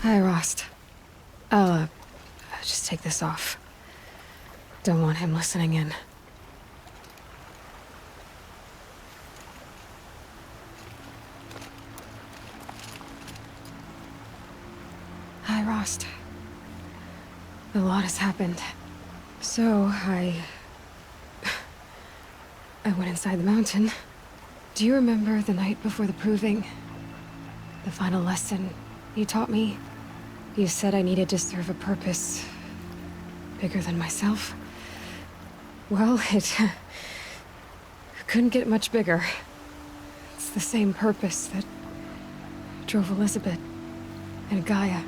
Hi, Rost. I'll just take this off. Don't want him listening in. Hi, Rost. A lot has happened. So, I went inside the mountain. Do you remember the night before the proving? The final lesson you taught me? You said I needed to serve a purpose bigger than myself. Well, it couldn't get much bigger. It's the same purpose that drove Elizabeth and Gaia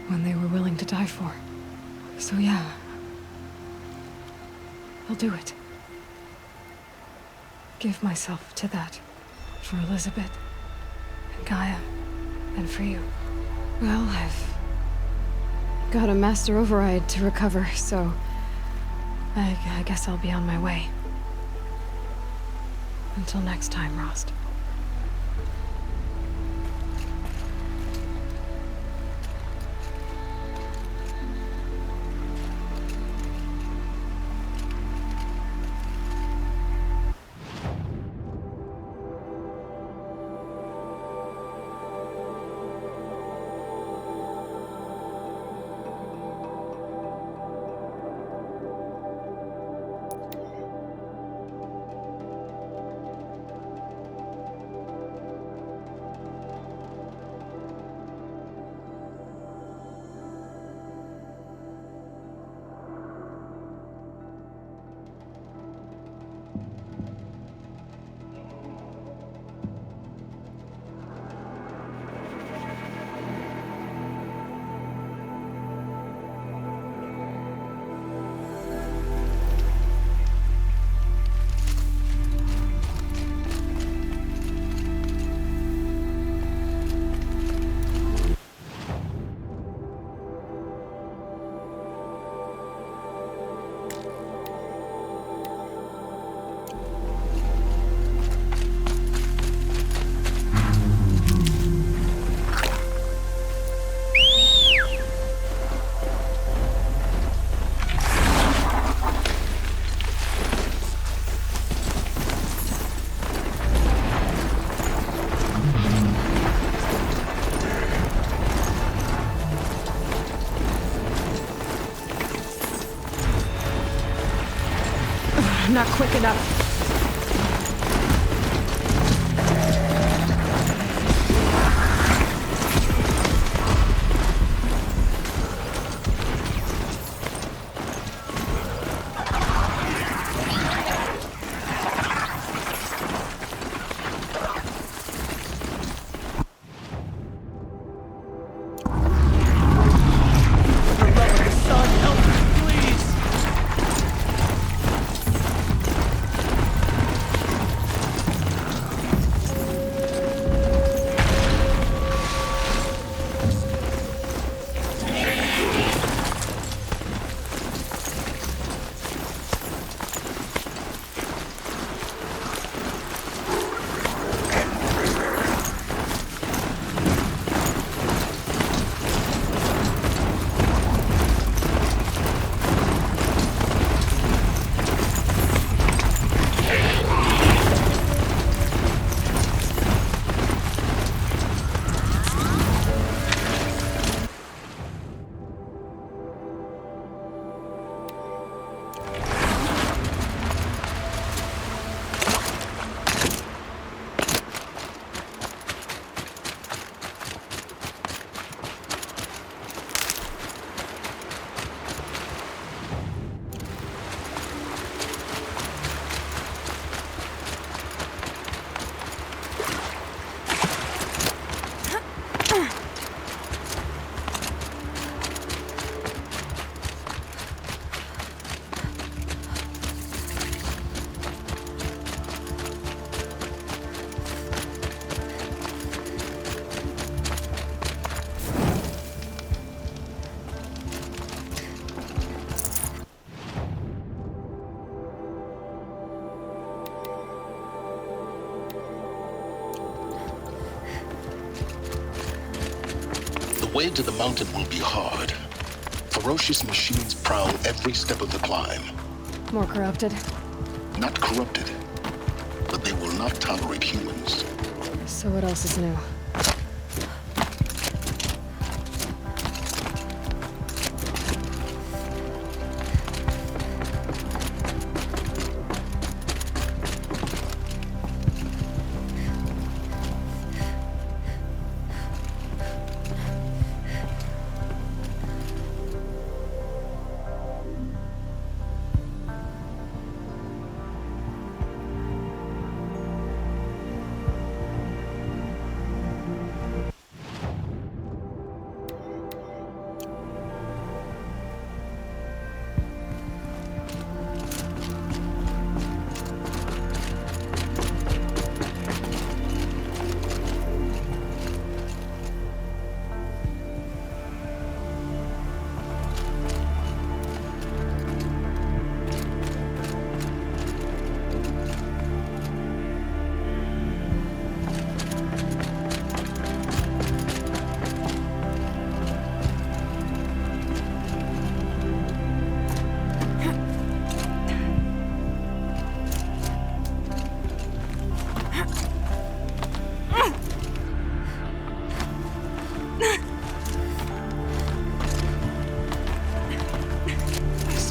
when they were willing to die for. So yeah, I'll do it. Give myself to that. For Elizabeth, and Gaia, and for you. Well, I've got a master override to recover, so I guess I'll be on my way. Until next time, Rost. Not quick enough. way to the mountain will be hard. Ferocious machines prowl every step of the climb. More corrupted? Not corrupted, but they will not tolerate humans. So what else is new?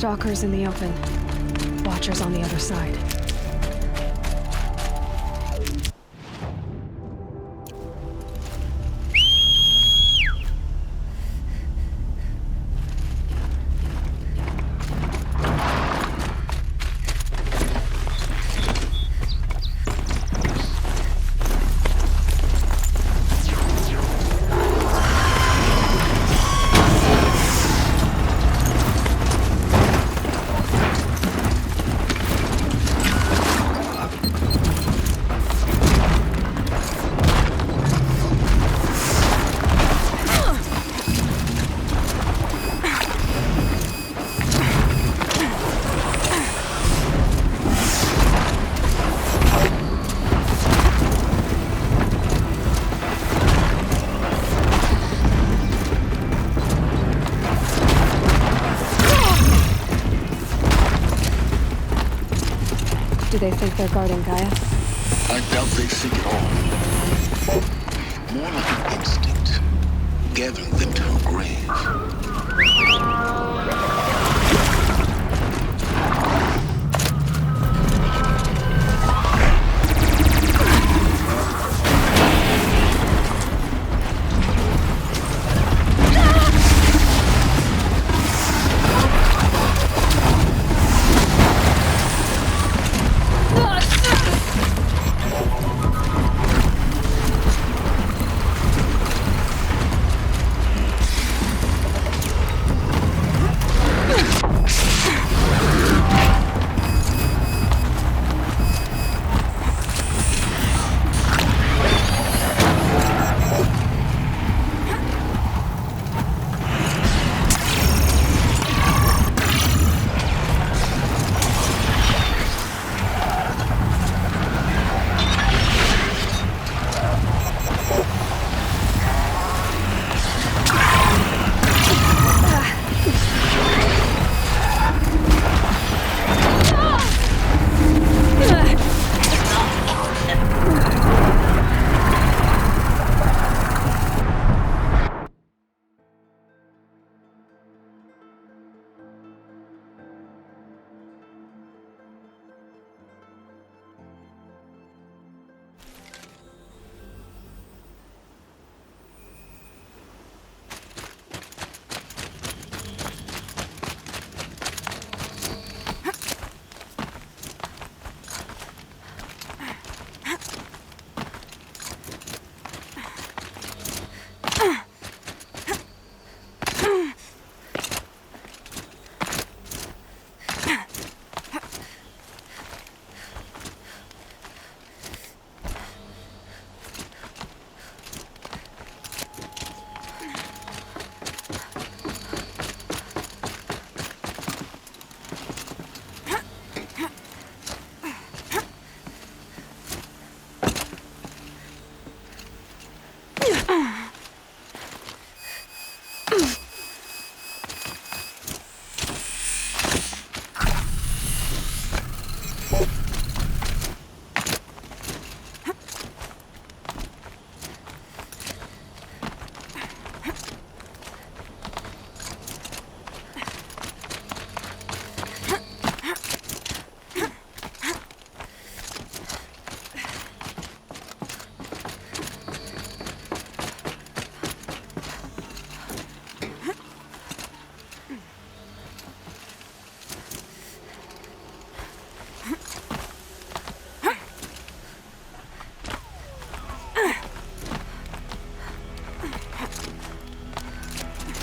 Stalkers in the open. Watchers on the other side. Do they think they're guarding Gaia? I doubt they think it all. More like an instinct, gathering them to her grave.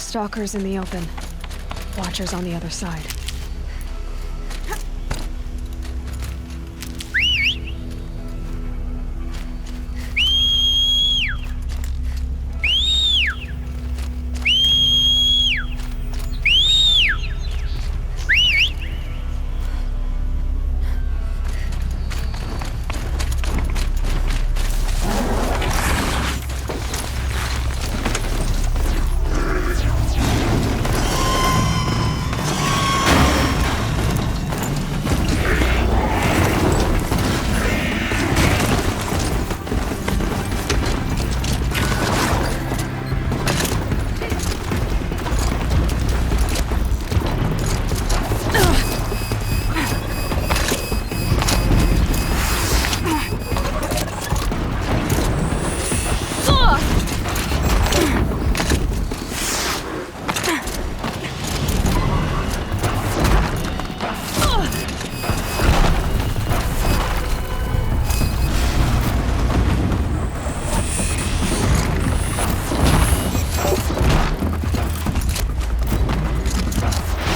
Stalkers in the open. Watchers on the other side.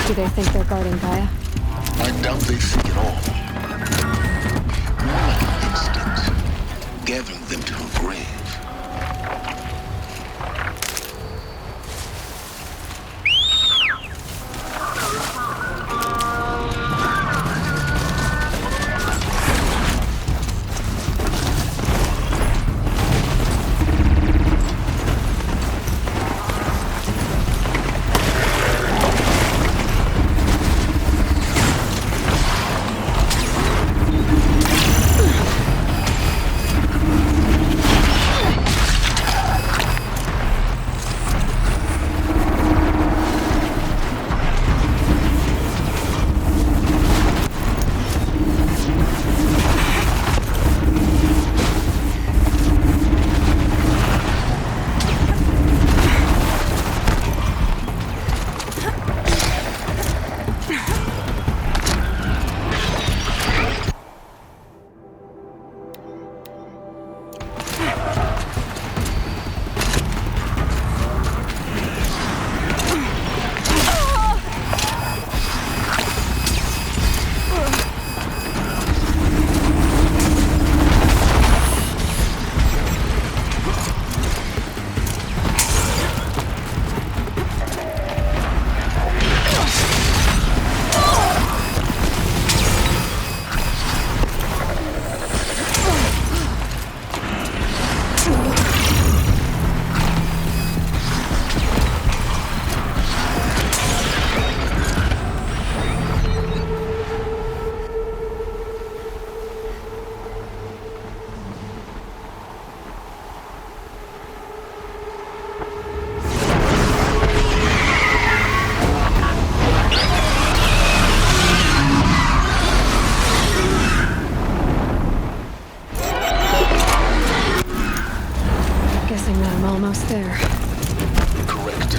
Do they think they're guarding Gaia? I doubt they think at all. More like an instinct, gathering them to her grave. Guessing that I'm almost there. Correct.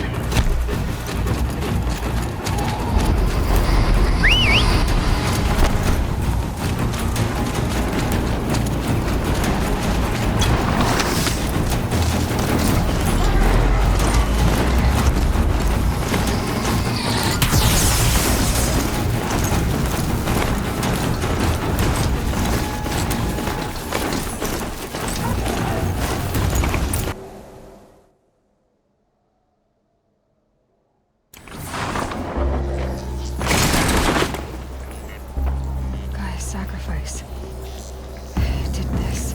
Did this.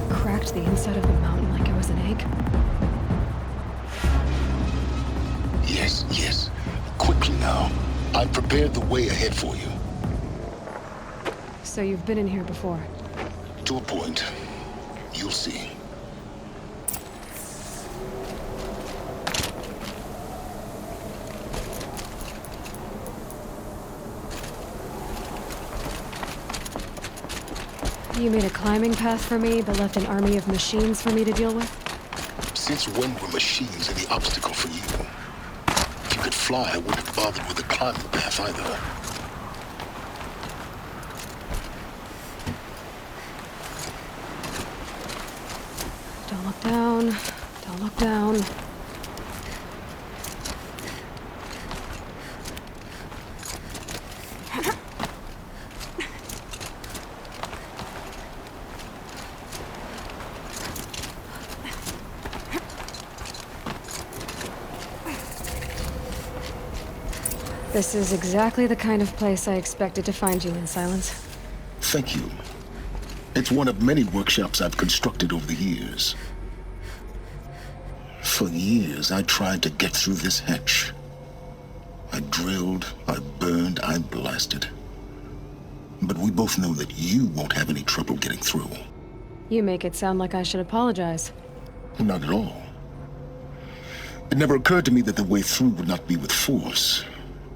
Cracked the inside of the mountain like it was an egg. Yes, yes. Quickly now. I've prepared the way ahead for you. So you've been in here before? To a point. You'll see. You made a climbing path for me, but left an army of machines for me to deal with? Since when were machines any obstacle for you? If you could fly, I wouldn't have bothered with a climbing path either. Don't look down. Don't look down. This is exactly the kind of place I expected to find you in, Silence. Thank you. It's one of many workshops I've constructed over the years. For years, I tried to get through this hatch. I drilled, I burned, I blasted. But we both know that you won't have any trouble getting through. You make it sound like I should apologize. Not at all. It never occurred to me that the way through would not be with force,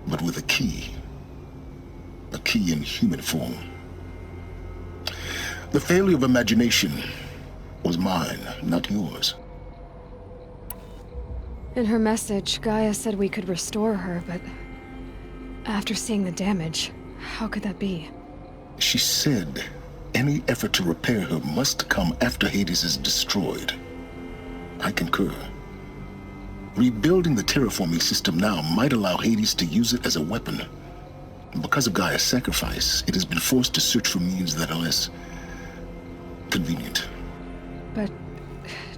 but with a key. A key in human form. The failure of imagination was mine, not yours. In her message, Gaia said we could restore her, but after seeing the damage, how could that be? She said any effort to repair her must come after Hades is destroyed. I concur. Rebuilding the terraforming system now might allow Hades to use it as a weapon. Because of Gaia's sacrifice, it has been forced to search for means that are less convenient. But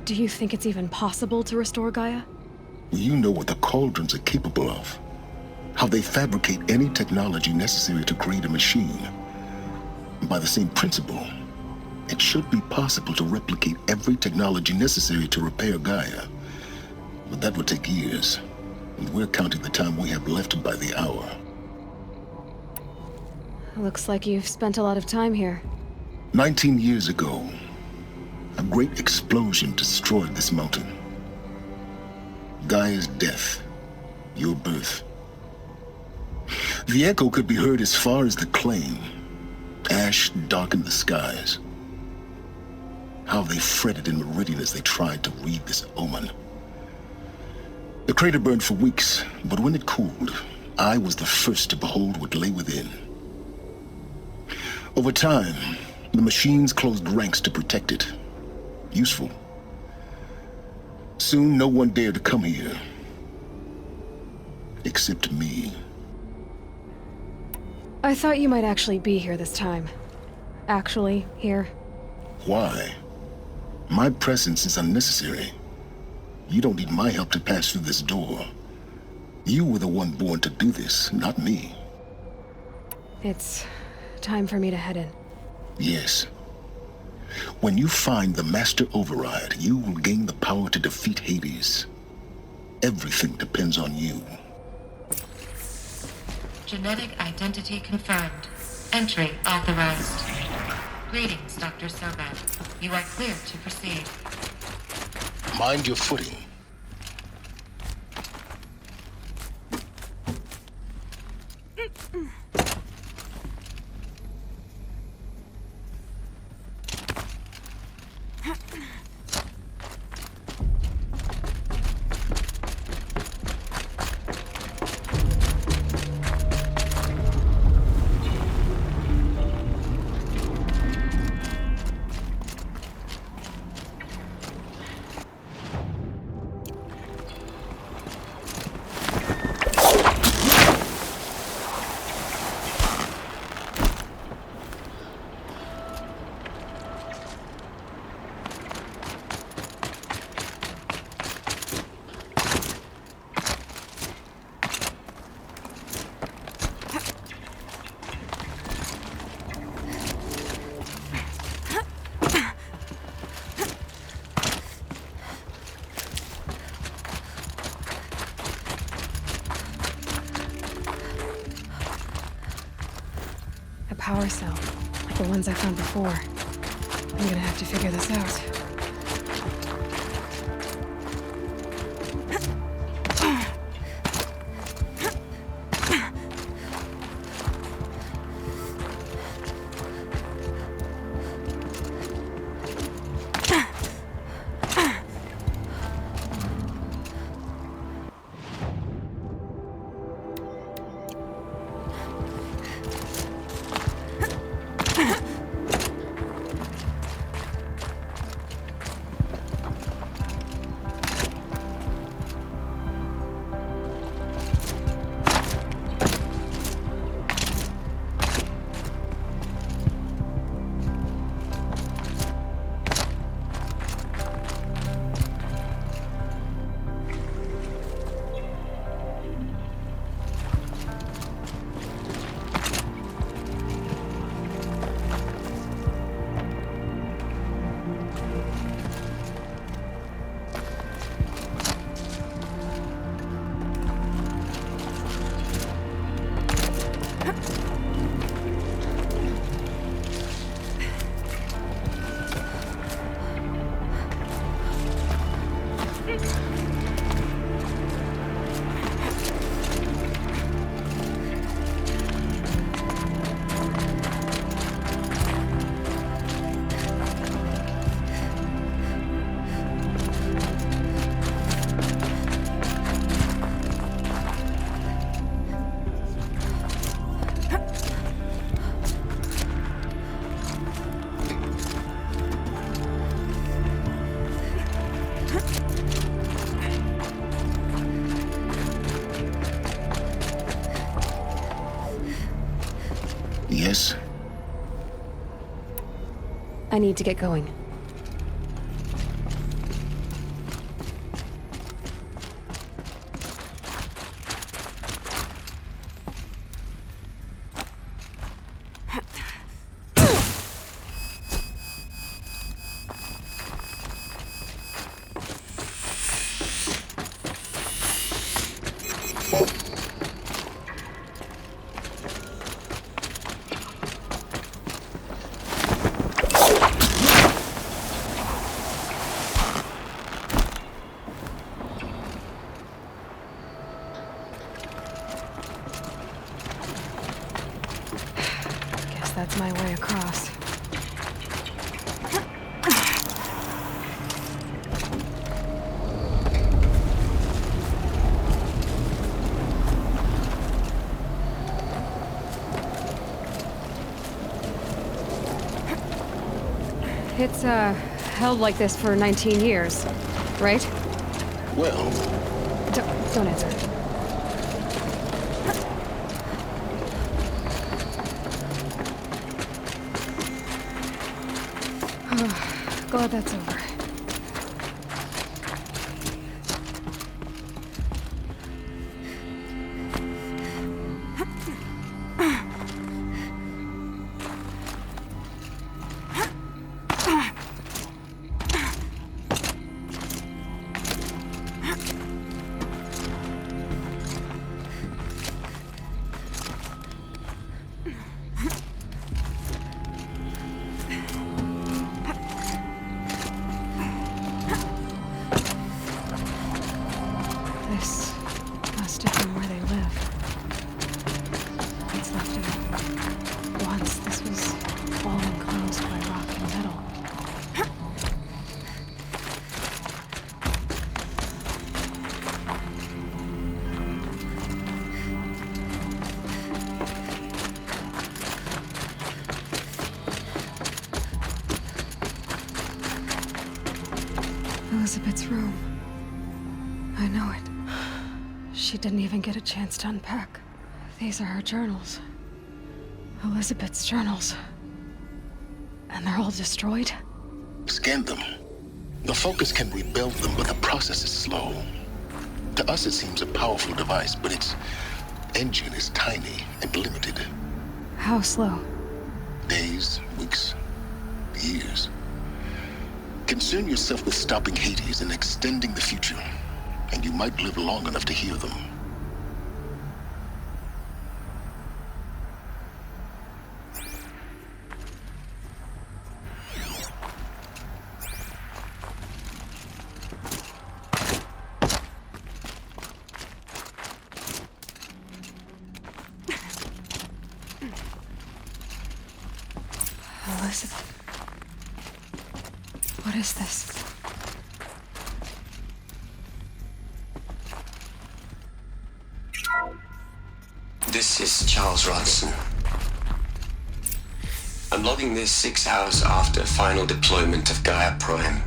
do you think it's even possible to restore Gaia? You know what the Cauldrons are capable of. How they fabricate any technology necessary to create a machine. By the same principle, it should be possible to replicate every technology necessary to repair Gaia. But that would take years, and we're counting the time we have left by the hour. Looks like you've spent a lot of time here. 19 years ago, a great explosion destroyed this mountain. Gaia's death, your birth. The echo could be heard as far as the claim. Ash darkened the skies. How they fretted in Meridian as they tried to read this omen. The crater burned for weeks, but when it cooled, I was the first to behold what lay within. Over time, the machines closed ranks to protect it. Useful. Soon, no one dared to come here. Except me. I thought you might actually be here this time. Actually, here. Why? My presence is unnecessary. You don't need my help to pass through this door. You were the one born to do this, not me. It's time for me to head in. Yes. When you find the Master Override, you will gain the power to defeat Hades. Everything depends on you. Genetic identity confirmed. Entry authorized. Greetings, Dr. Sobat. You are clear to proceed. Mind your footing. Power cell, like the ones I found before. I'm gonna have to figure this out. Yes? I need to get going. Guess that's my way across. It's, held like this for 19 years, right? Well, Don't answer. Glad that's over. This must have been where they live. It's left it. Once this was all enclosed by rock and metal. Elizabeth's room. I know it. She didn't even get a chance to unpack. These are her journals. Elizabeth's journals. And they're all destroyed? scan them. The Focus can rebuild them, but the process is slow. To us, it seems a powerful device, but its engine is tiny and limited. How slow? Days, weeks, years. Concern yourself with stopping Hades and extending the future, and you might live long enough to hear them. Elizabeth. What is this? This is Charles Rodson. I'm logging this 6 hours after final deployment of Gaia Prime.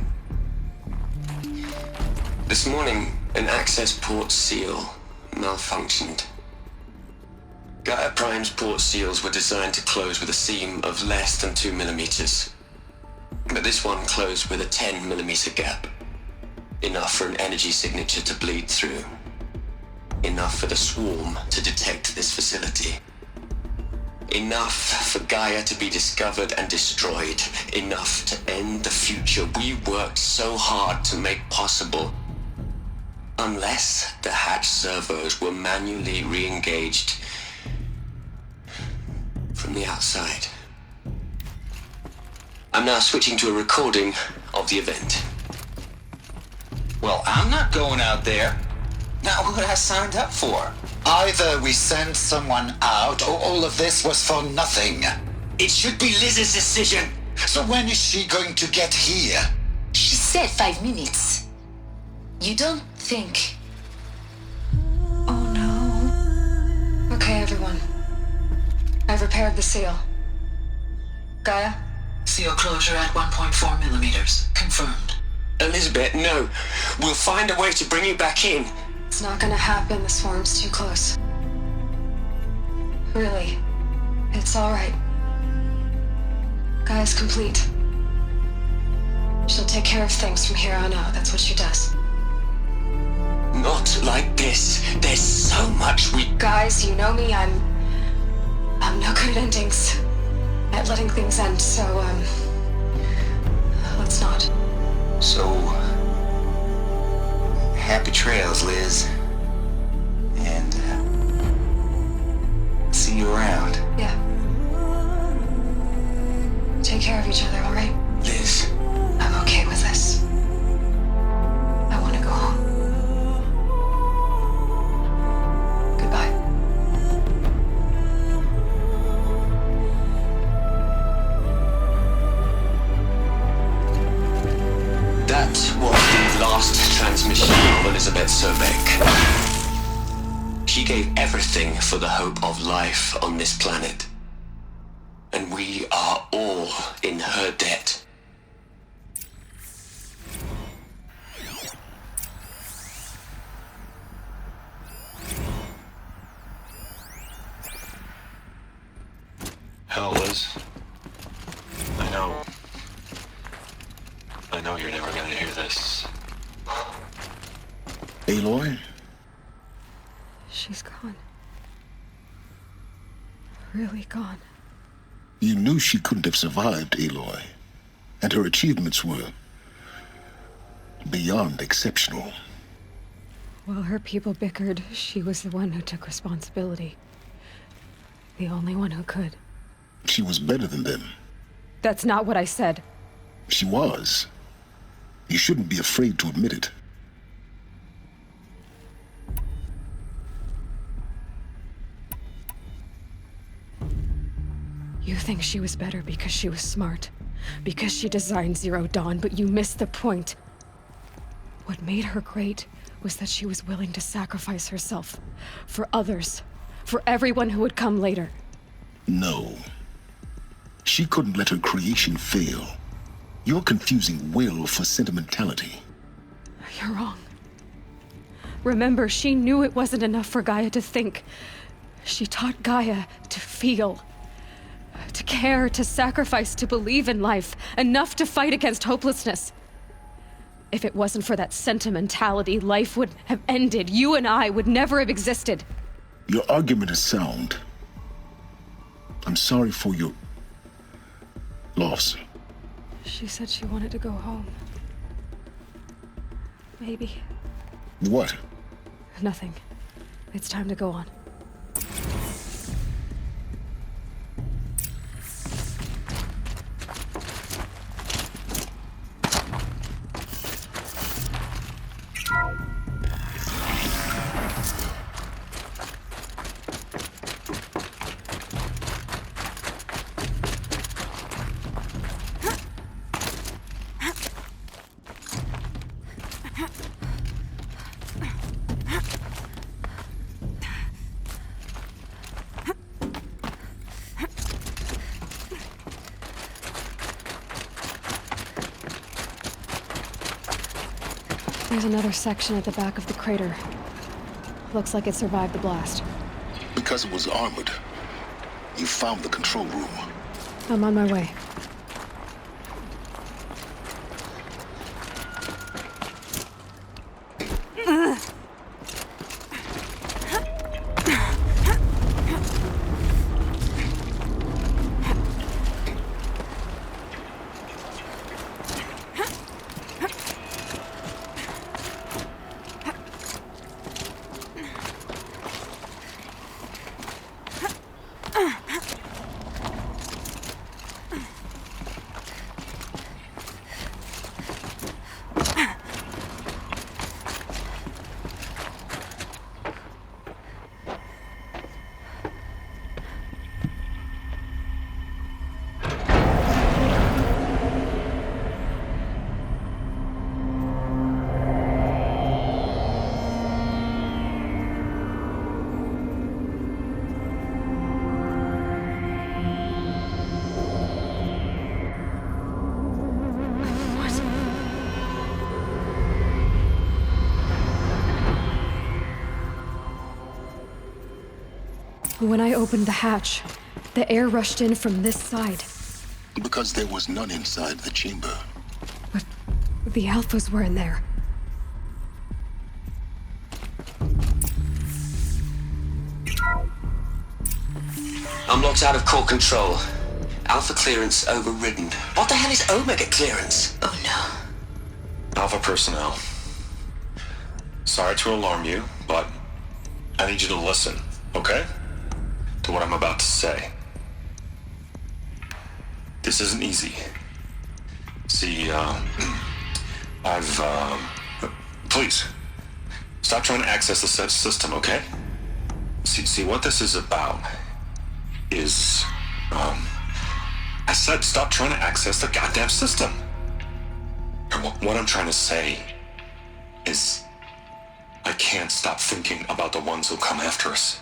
This morning, an access port seal malfunctioned. Gaia Prime's port seals were designed to close with a seam of less than 2 millimeters. But this one closed with a 10 millimeter gap. Enough for an energy signature to bleed through. Enough for the swarm to detect this facility. Enough for Gaia to be discovered and destroyed. Enough to end the future we worked so hard to make possible. Unless the hatch servos were manually re-engaged from the outside. I'm now switching to a recording of the event. Well, I'm not going out there. Now, what I signed up for? Either we send someone out, or all of this was for nothing. It should be Liz's decision. So when is she going to get here? She said 5 minutes. You don't think... Oh no. Okay, everyone. I've repaired the seal. Gaia? Seal closure at 1.4 millimeters. Confirmed. Elizabeth, no. We'll find a way to bring you back in. It's not gonna happen. The swarm's too close. Really. It's all right. Gaia's complete. She'll take care of things from here on out. That's what she does. Not like this. There's so much we... Guys, you know me. I'm no good at endings. At letting things end, so, let's not. So, happy trails, Liz. And, see you around. Yeah. Take care of each other, all right? Liz, I'm okay with this. I want to go home. Goodbye. that was the last transmission of Elizabeth Sobek. She gave everything for the hope of life on this planet. And we are all in her debt. Hell, Liz. I know you're never gonna hear this. Aloy? She's gone. Really gone. You knew she couldn't have survived, Aloy. And her achievements were beyond exceptional. While her people bickered, she was the one who took responsibility. The only one who could. She was better than them. That's not what I said. She was. You shouldn't be afraid to admit it. You think she was better because she was smart, because she designed Zero Dawn, but you missed the point. What made her great was that she was willing to sacrifice herself for others, for everyone who would come later. No. She couldn't let her creation fail. You're confusing will for sentimentality. You're wrong. Remember, she knew it wasn't enough for Gaia to think. She taught Gaia to feel. To care, to sacrifice, to believe in life, enough to fight against hopelessness. If it wasn't for that sentimentality, life would have ended. You and I would never have existed. Your argument is sound. I'm sorry for your loss. She said she wanted to go home. Maybe. What? Nothing. It's time to go on. There's another section at the back of the crater. Looks like it survived the blast. Because it was armored. You found the control room. I'm on my way. When I opened the hatch, The air rushed in from this side. Because there was none inside the chamber. But the Alphas were in there. Unlocked out of core control. Alpha clearance overridden. What the hell is Omega clearance? Oh no. Alpha personnel. Sorry to alarm you, but I need you to listen, okay? To what I'm about to say. This isn't easy. See, please, stop trying to access the system, okay? See, what this is about is, I said stop trying to access the goddamn system. And what I'm trying to say is, I can't stop thinking about the ones who come after us.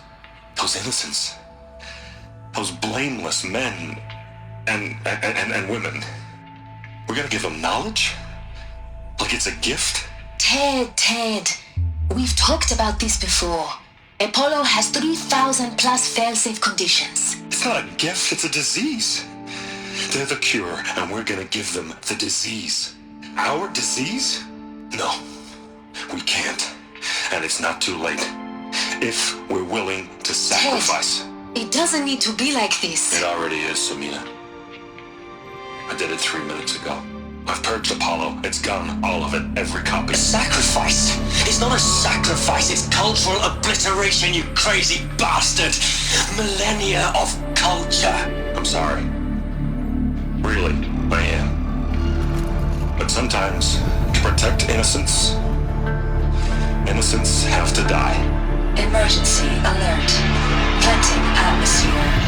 Those innocents. Those blameless men and women. We're gonna give them knowledge? Like it's a gift? Ted. We've talked about this before. Apollo has 3,000 plus fail-safe conditions. It's not a gift, it's a disease. They're the cure, and we're gonna give them the disease. Our disease? No, we can't. And it's not too late. If we're willing to sacrifice. It doesn't need to be like this. It already is, Samina. I did it 3 minutes ago. I've purged Apollo. It's gone. All of it. Every copy. A sacrifice? It's not a sacrifice, it's cultural obliteration, you crazy bastard! Millennia of culture! I'm sorry. Really, I am. But sometimes, to protect innocence, innocents have to die. Emergency alert. Planting atmosphere.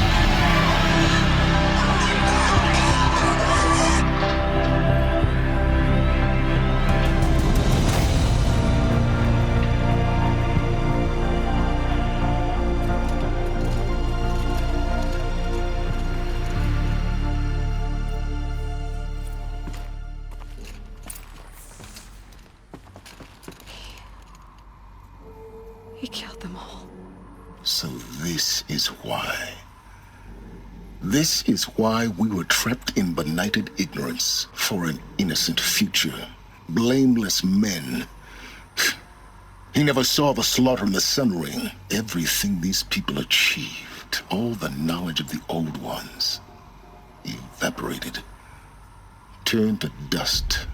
He killed them all. So this is why. This is why we were trapped in benighted ignorance for an innocent future. Blameless men. He never saw the slaughter in the Sun Ring. Everything these people achieved, all the knowledge of the old ones, evaporated, turned to dust,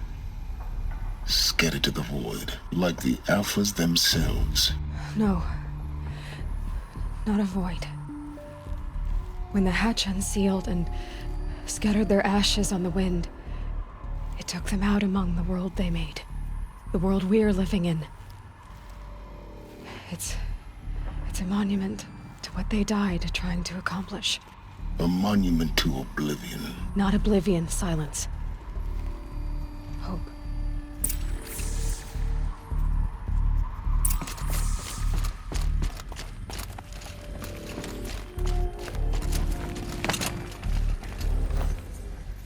scattered to the void, like the Alphas themselves. No. Not a void. When the hatch unsealed and scattered their ashes on the wind, it took them out among the world they made. The world we're living in. It's a monument to what they died trying to accomplish. A monument to oblivion. Not oblivion, silence. Hope.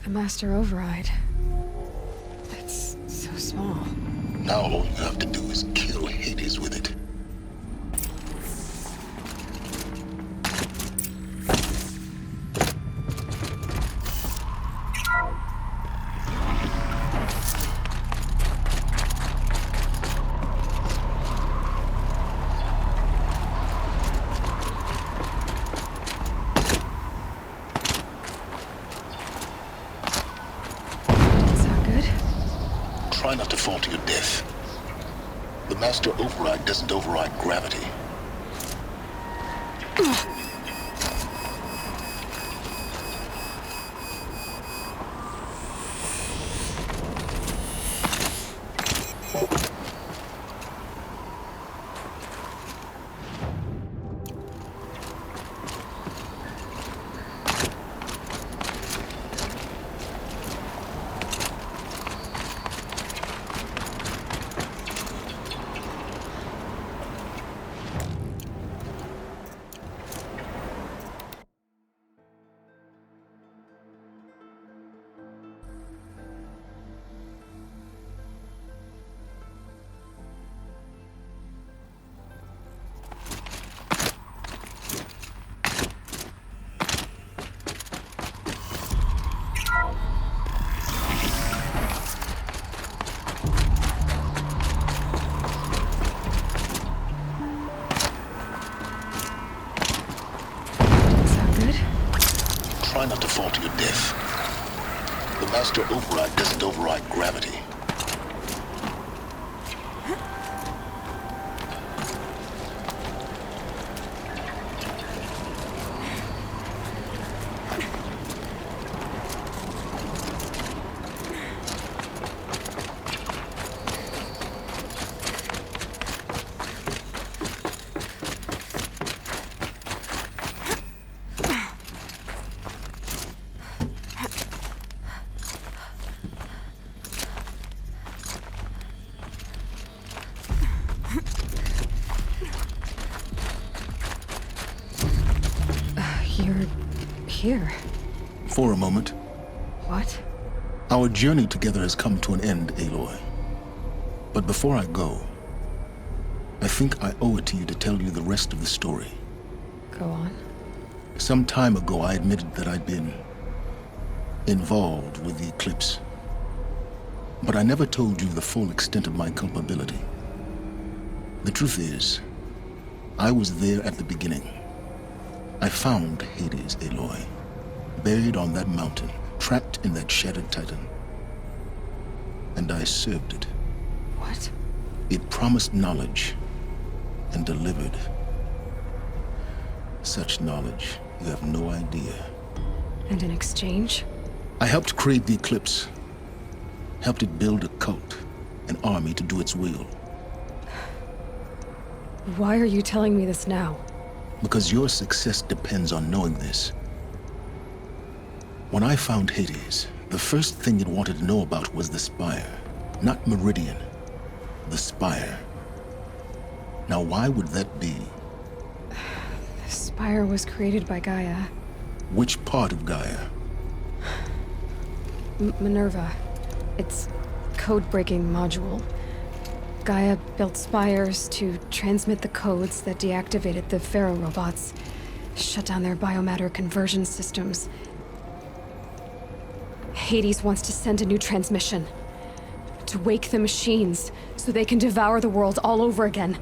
A master override. It's so small. Now all you have to do is kill Hades with it. Try not to fall to your death. The Master Override doesn't override gravity. Master override doesn't override gravity. You're here. For a moment, What? our journey together has come to an end, Aloy. But before I go, I think I owe it to you to tell you the rest of the story. Go on. Some time ago, I admitted that I'd been involved with the Eclipse. But I never told you the full extent of my culpability. The truth is, I was there at the beginning. I found Hades, Aloy, buried on that mountain, trapped in that shattered titan. And I served it. What? It promised knowledge and delivered. Such knowledge, you have no idea. And in exchange? I helped create the Eclipse. Helped it build a cult, an army to do its will. Why are you telling me this now? Because your success depends on knowing this. When I found Hades, the first thing it wanted to know about was the Spire. Not Meridian. The Spire. Now why would that be? The Spire was created by Gaia. Which part of Gaia? Minerva. It's code-breaking module. Gaia built spires to transmit the codes that deactivated the Pharaoh robots, shut down their biomatter conversion systems. Hades wants to send a new transmission. To wake the machines, so they can devour the world all over again.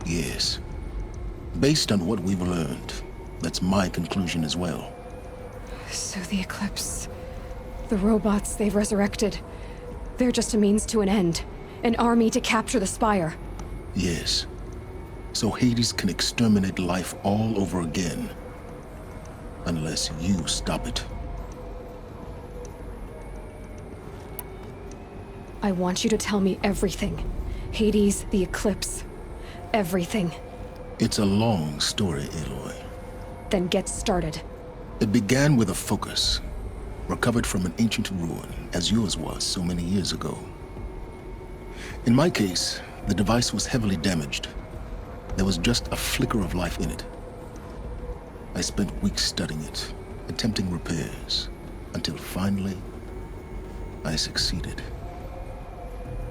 Yes. Based on what we've learned, that's my conclusion as well. So the Eclipse... the robots they've resurrected... they're just a means to an end. An army to capture the Spire. Yes. So Hades can exterminate life all over again. Unless you stop it. I want you to tell me everything. Hades, the Eclipse. Everything. It's a long story, Aloy. Then get started. It began with a focus, recovered from an ancient ruin, as yours was so many years ago. In my case, the device was heavily damaged. There was just a flicker of life in it. I spent weeks studying it, attempting repairs, until finally, I succeeded.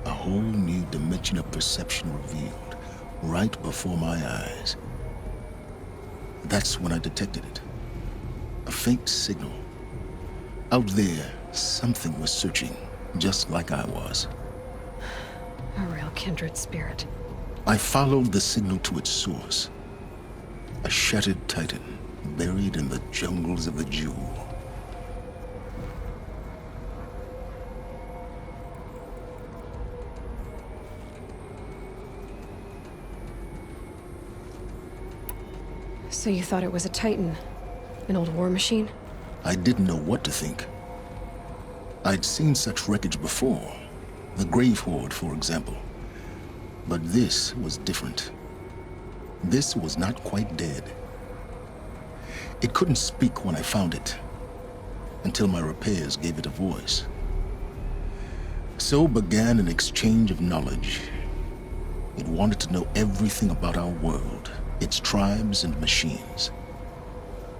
A whole new dimension of perception revealed, right before my eyes. That's when I detected it. A faint signal. Out there, something was searching, just like I was. A real kindred spirit. I followed the signal to its source. A shattered titan, buried in the jungles of the Jewel. So you thought it was a Titan? An old war machine? I didn't know what to think. I'd seen such wreckage before. The Grave Horde, for example. But this was different. This was not quite dead. It couldn't speak when I found it, until my repairs gave it a voice. So began an exchange of knowledge. It wanted to know everything about our world, its tribes and machines.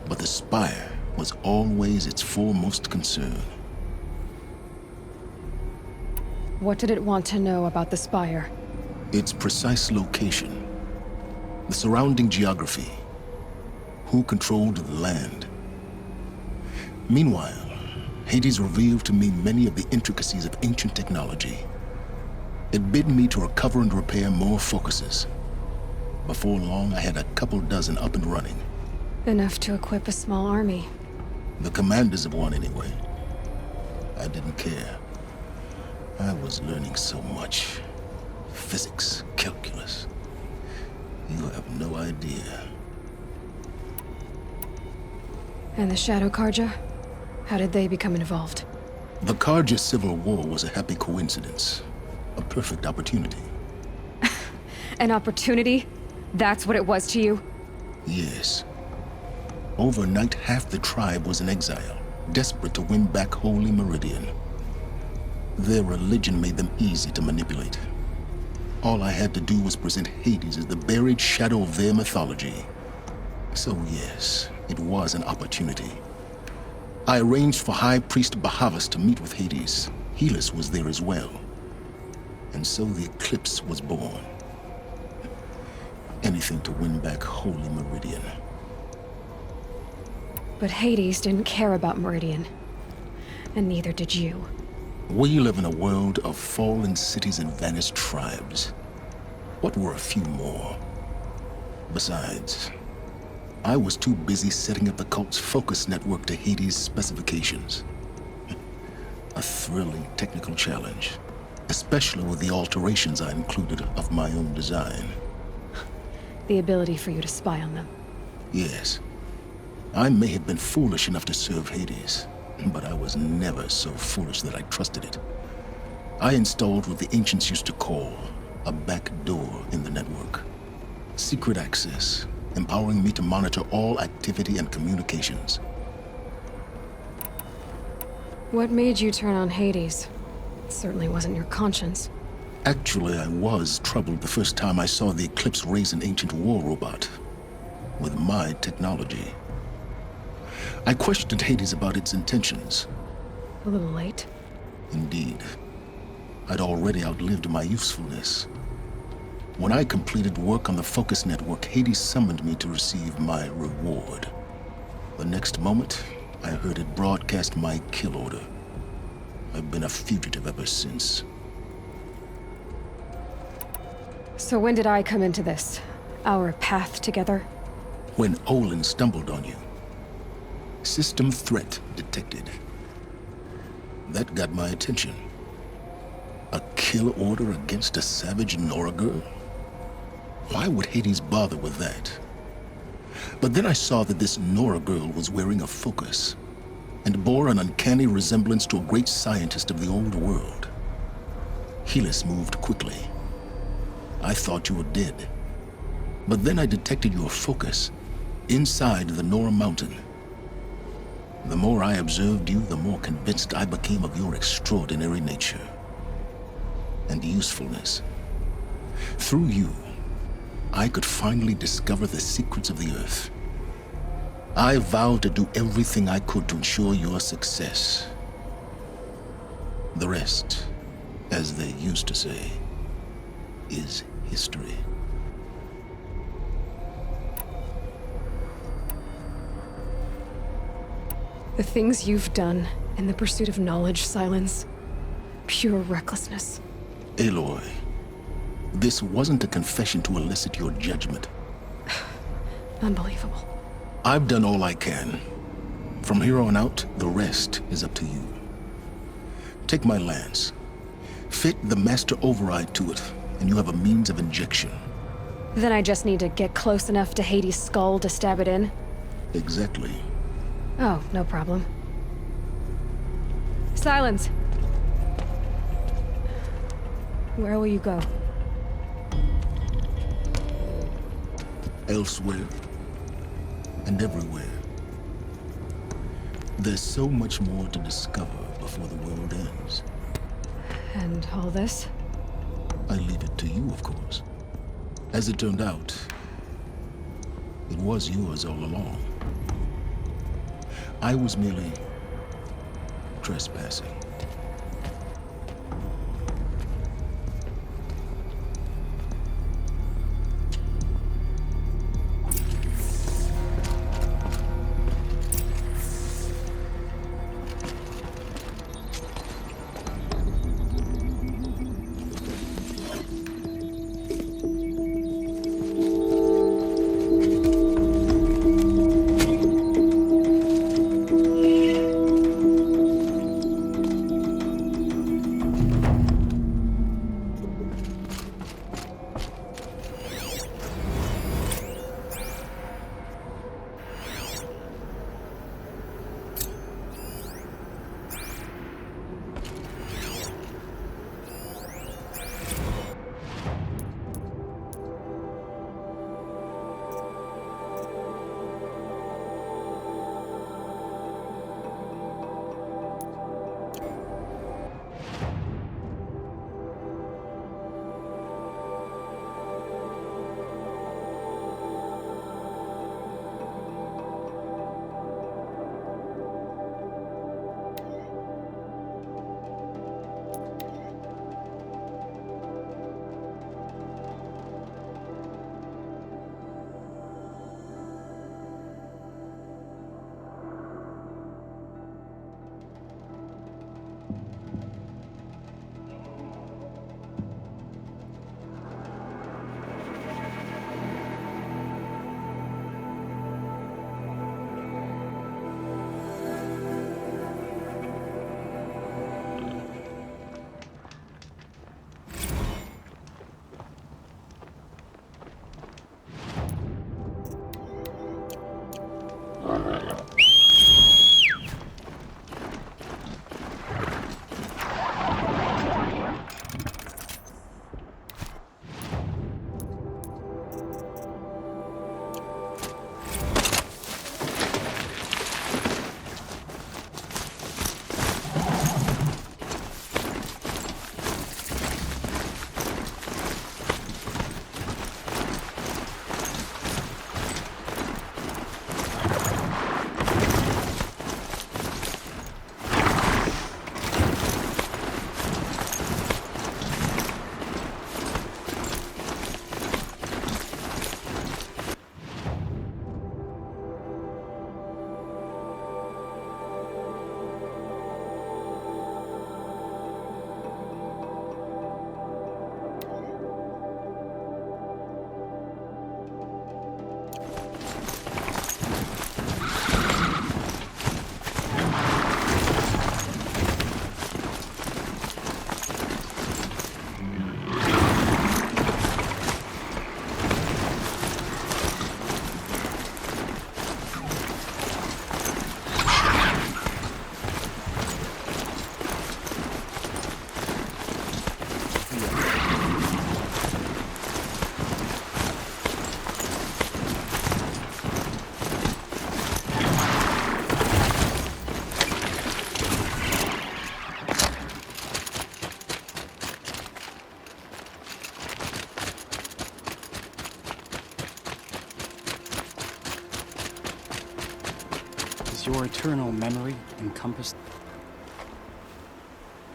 But the Spire was always its foremost concern. What did it want to know about the Spire? Its precise location, the surrounding geography, who controlled the land. Meanwhile, Hades revealed to me many of the intricacies of ancient technology. It bid me to recover and repair more focuses. Before long, I had a couple dozen up and running. Enough to equip a small army. The commanders of one, anyway. I didn't care. I was learning so much. Physics, calculus. You have no idea. And the Shadow Karja? How did they become involved? The Karja Civil War was a happy coincidence. A perfect opportunity. An opportunity? That's what it was to you? Yes. Overnight, half the tribe was in exile, desperate to win back Holy Meridian. Their religion made them easy to manipulate. All I had to do was present Hades as the buried shadow of their mythology. So yes, it was an opportunity. I arranged for High Priest Bahavas to meet with Hades. Helis was there as well. And so the Eclipse was born. Anything to win back Holy Meridian. But Hades didn't care about Meridian. And neither did you. We live in a world of fallen cities and vanished tribes. What were a few more? Besides, I was too busy setting up the cult's focus network to Hades' specifications. A thrilling technical challenge, especially with the alterations I included of my own design. The ability for you to spy on them. Yes. I may have been foolish enough to serve Hades, but I was never so foolish that I trusted it. I installed what the ancients used to call a back door in the network. Secret access, empowering me to monitor all activity and communications. What made you turn on Hades? It certainly wasn't your conscience. Actually, I was troubled the first time I saw the Eclipse raise an ancient war robot. With my technology. I questioned Hades about its intentions. A little late. Indeed. I'd already outlived my usefulness. When I completed work on the Focus Network, Hades summoned me to receive my reward. The next moment, I heard it broadcast my kill order. I've been a fugitive ever since. So when did I come into this? Our path together? When Olin stumbled on you. System threat detected. That got my attention. A kill order against a savage Nora girl? Why would Hades bother with that? But then I saw that this Nora girl was wearing a focus, and bore an uncanny resemblance to a great scientist of the old world. Helis moved quickly. I thought you were dead. But then I detected your focus inside the Nora mountain. The more I observed you, the more convinced I became of your extraordinary nature and usefulness. Through you, I could finally discover the secrets of the Earth. I vowed to do everything I could to ensure your success. The rest, as they used to say, is history. The things you've done in the pursuit of knowledge, Silence. Pure recklessness. Aloy, this wasn't a confession to elicit your judgment. Unbelievable. I've done all I can. From here on out, the rest is up to you. Take my lance. Fit the master override to it, and you have a means of injection. Then I just need to get close enough to Hades' skull to stab it in? Exactly. Oh, no problem. Silence! Where will you go? Elsewhere. And everywhere. There's so much more to discover before the world ends. And all this? I leave it to you, of course. As it turned out, it was yours all along. I was merely trespassing. Does your eternal memory encompass...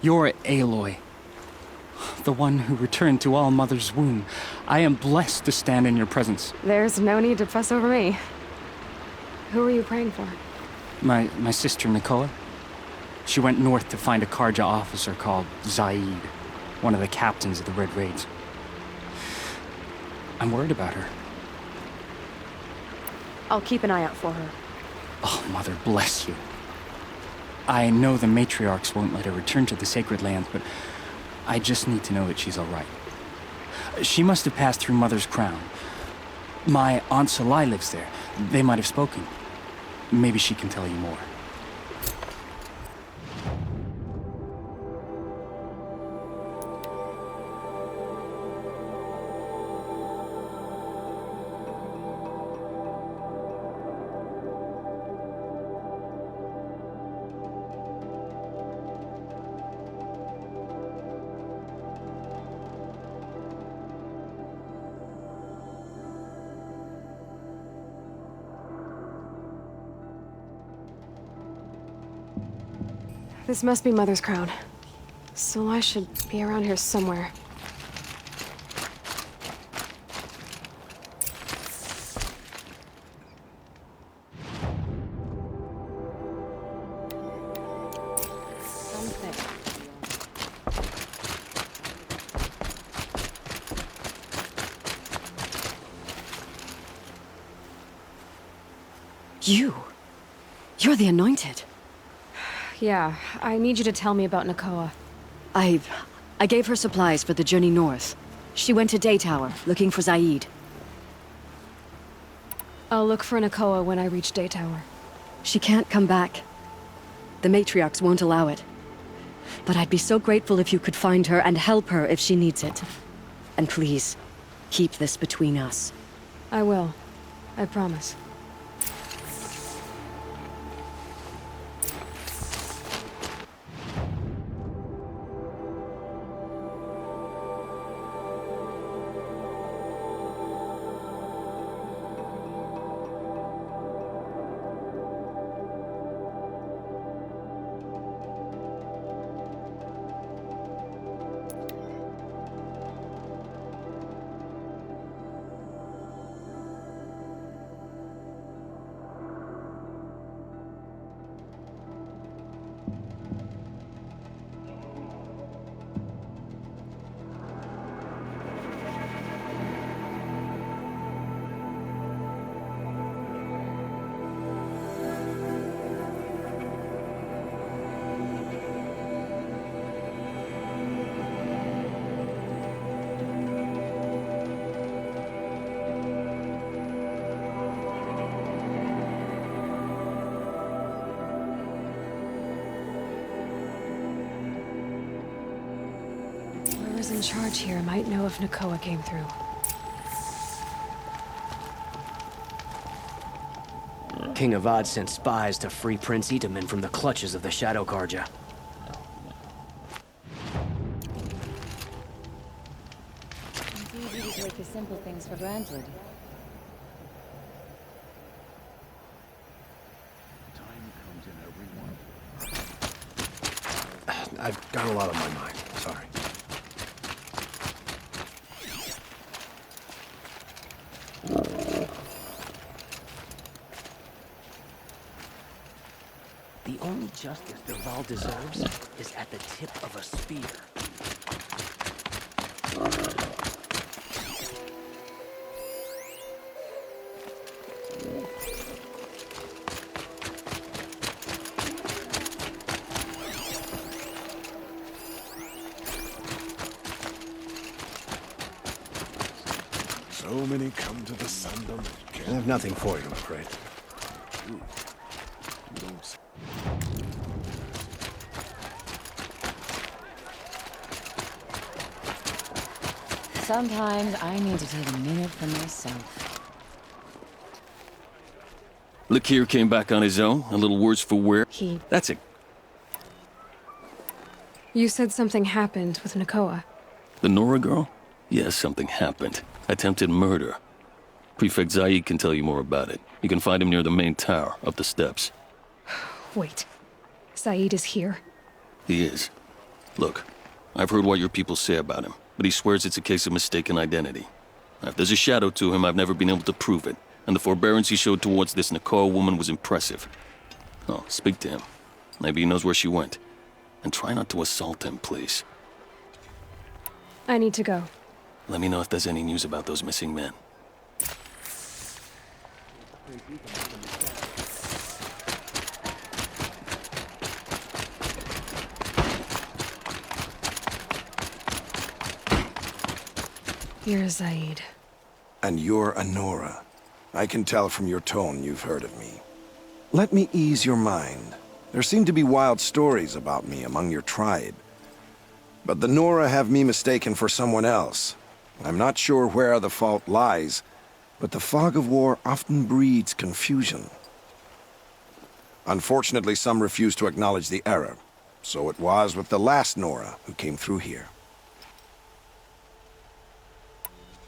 You're Aloy, the one who returned to All Mother's womb. I am blessed to stand in your presence. There's no need to fuss over me. Who are you praying for? My sister, Nakoa. She went north to find a Karja officer called Zaid, one of the captains of the Red Raids. I'm worried about her. I'll keep an eye out for her. Oh, Mother bless you. I know the matriarchs won't let her return to the Sacred Lands, but I just need to know that she's all right. She must have passed through Mother's crown. My Aunt Salai lives there. They might have spoken. Maybe she can tell you more. This must be Mother's crown. So I should be around here somewhere. You're the Anointed. Yeah, I need you to tell me about Nakoa. I gave her supplies for the journey north. She went to Daytower, looking for Zaid. I'll look for Nakoa when I reach Daytower. She can't come back. The matriarchs won't allow it. But I'd be so grateful if you could find her and help her if she needs it. And please, keep this between us. I will. I promise. Whoever's in charge here might know if Nakoa came through. King Avad sent spies to free Prince Itamen from the clutches of the Shadow Karja. It's easy to take the simple things for granted. I've got a lot on my mind. Sorry. The only justice Dervahl deserves is at the tip of a spear. So many come to the Sundom. I have nothing for you, I'm afraid. Sometimes I need to take a minute for myself. Lakir came back on his own, a little worse for wear. That's it. You said something happened with Nakoa. The Nora girl? Yes, something happened. Attempted murder. Prefect Zaid can tell you more about it. You can find him near the main tower, up the steps. Wait. Saeed is here. He is. Look, I've heard what your people say about him, but he swears it's a case of mistaken identity. Now, if there's a shadow to him, I've never been able to prove it, and the forbearance he showed towards this Nakoa woman was impressive. Oh, speak to him. Maybe he knows where she went. And try not to assault him, please. I need to go. Let me know if there's any news about those missing men. You're Zaid. And you're Anora. I can tell from your tone you've heard of me. Let me ease your mind. There seem to be wild stories about me among your tribe. But the Nora have me mistaken for someone else. I'm not sure where the fault lies, but the fog of war often breeds confusion. Unfortunately, some refuse to acknowledge the error. So it was with the last Nora who came through here.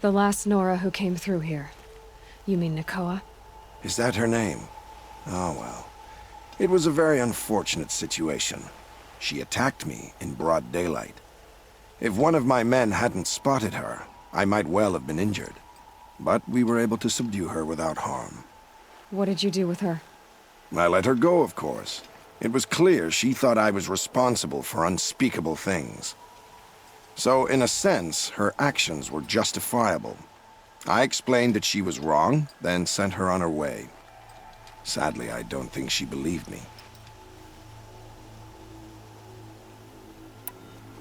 The last Nora who came through here. You mean Nakoa? Is that her name? Oh well. It was a very unfortunate situation. She attacked me in broad daylight. If one of my men hadn't spotted her, I might well have been injured. But we were able to subdue her without harm. What did you do with her? I let her go, of course. It was clear she thought I was responsible for unspeakable things. So, in a sense, her actions were justifiable. I explained that she was wrong, then sent her on her way. Sadly, I don't think she believed me.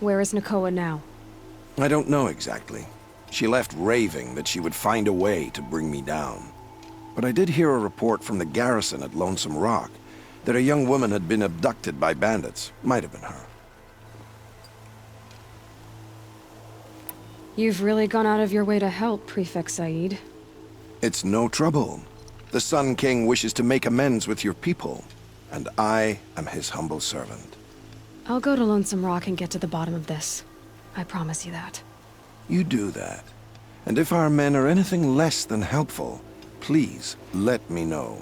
Where is Nakoa now? I don't know exactly. She left raving that she would find a way to bring me down. But I did hear a report from the garrison at Lonesome Rock that a young woman had been abducted by bandits. Might have been her. You've really gone out of your way to help, Prefect Saeed. It's no trouble. The Sun King wishes to make amends with your people, and I am his humble servant. I'll go to Lonesome Rock and get to the bottom of this. I promise you that. You do that. And if our men are anything less than helpful, please let me know.